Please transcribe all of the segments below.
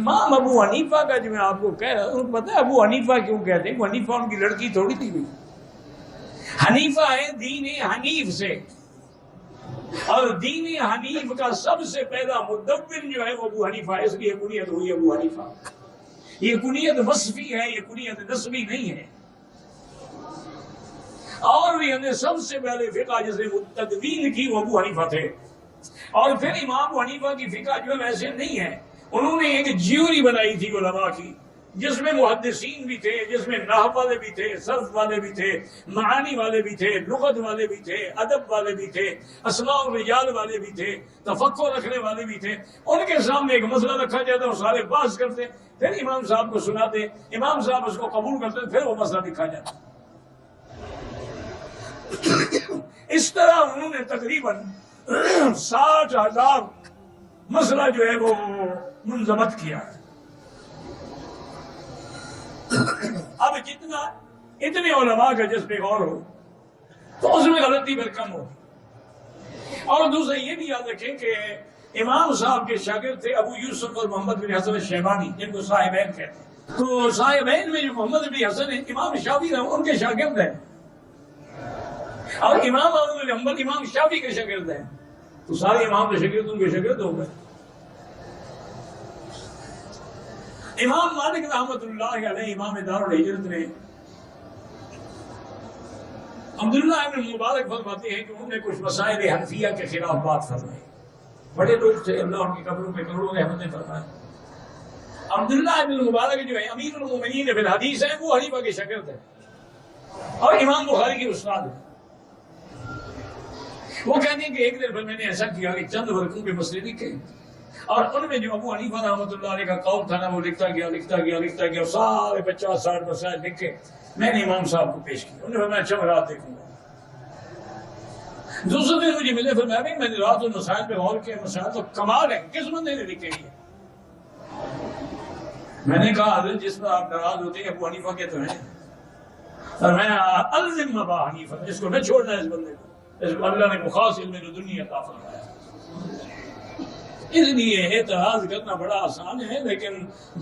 امام ابو حنیفہ کا جو میں آپ کو کہہ رہا ہوں، پتہ ہے ابو حنیفہ کیوں کہتے ہیں؟ ابو حنیفہ ان کی لڑکی تھوڑی تھی بھائی، حنیفہ ہے دین حنیف سے، اور دین حنیف کا سب سے پہلا مدبر جو ہے وہ ابو حنیفہ ہے، اس لیے کنیت ہوئی ابو حنیفہ۔ یہ کنیت وصفی ہے، یہ کنیت نسبی نہیں ہے۔ اور بھی ہم نے سب سے پہلے فقہ جس نے تدوین کی وہ ابو حنیفہ تھے، اور پھر امام ابو حنیفہ کی فقہ جو ہے ویسے نہیں ہے، انہوں نے ایک جیوری بنائی تھی علماء کی، جس میں محدثین بھی تھے، جس میں نحو والے بھی تھے، صرف والے بھی تھے، معانی والے بھی تھے، لغت والے بھی تھے، ادب والے بھی تھے، اسماء و رجال والے بھی تھے، تفقہ رکھنے والے بھی تھے۔ ان کے سامنے ایک مسئلہ رکھا جاتا اور سارے بحث کرتے، پھر امام صاحب کو سناتے، امام صاحب اس کو قبول کرتے، پھر وہ مسئلہ لکھا جاتا۔ اس طرح انہوں نے تقریباً 60,000 مسئلہ جو ہے وہ منظمت کیا ہے۔ اب جتنا اتنے علماء کا جس پہ غور ہو تو اس میں غلطی پھر کم ہوگی۔ اور دوسرا یہ بھی یاد رکھیں کہ امام صاحب کے شاگرد تھے ابو یوسف اور محمد بن حسن الشیبانی، جن کو صاحبین کہتے ہیں۔ تو صاحبین میں جو محمد بن حسن ہیں، امام شافعی ان کے شاگرد ہیں، اور امام احمد بن حنبل امام شافعی کے شاگرد ہیں، تو سارے امام کے شاگرد ان کے شاگرد ہو گئے۔ امام مالک رحمۃ اللہ علیہ امام دار الہجرت نے عبداللہ ابن مبارک فرماتے ہیں کہ انہوں نے کچھ مسائل حنفیہ کے خلاف بات فرمائی، بڑے لوگ تھے، اللہ ان کی قبروں پہ کروڑوں رحمتیں فرمائے۔ عبداللہ ابن مبارک جو ہے امیر المومنین فی الحدیث ہیں، وہ حنیفہ کے شاگرد ہیں اور امام بخاری کے استاد ہیں۔ وہ کہتے ہیں کہ ایک دن پھر میں نے ایسا کیا کہ چند ورقوں پہ مسئلے لکھے، اور ان میں جو ابو حنیفہ رحمۃ اللہ علیہ کا قول تھا نا، وہ لکھتا گیا، سارے 50-60 مسائل لکھے میں نے امام صاحب کو پیش کیا۔ انہوں نے میں اچھا رات دیکھوں گا۔ دوسرے دن مجھے ملے، پھر میں نے رات اور مسائل پہ غور کیا، مسائل تو کمال ہے، کس بندے نے لکھے یہ؟ میں نے کہا حضرت جس پر آپ ناراض ہوتے ہیں ابو حنیفہ کے تو ہیں، اور میں الزم ابا حنیفہ، اس کو نہ چھوڑنا، اس بندے کو، اس کو اللہ نے خاص علم دنیا عطا فرمایا۔ اس لیے اعتراض کرنا بڑا آسان ہے، لیکن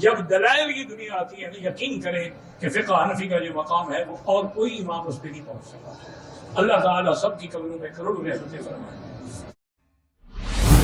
جب دلائل کی دنیا آتی ہے یقین کریں کہ فقہ حنفی کا جو مقام ہے وہ اور کوئی امام اس پہ نہیں پہنچ سکا۔ اللہ تعالیٰ سب کی قبروں پہ کروڑوں رحمتیں فرمائے۔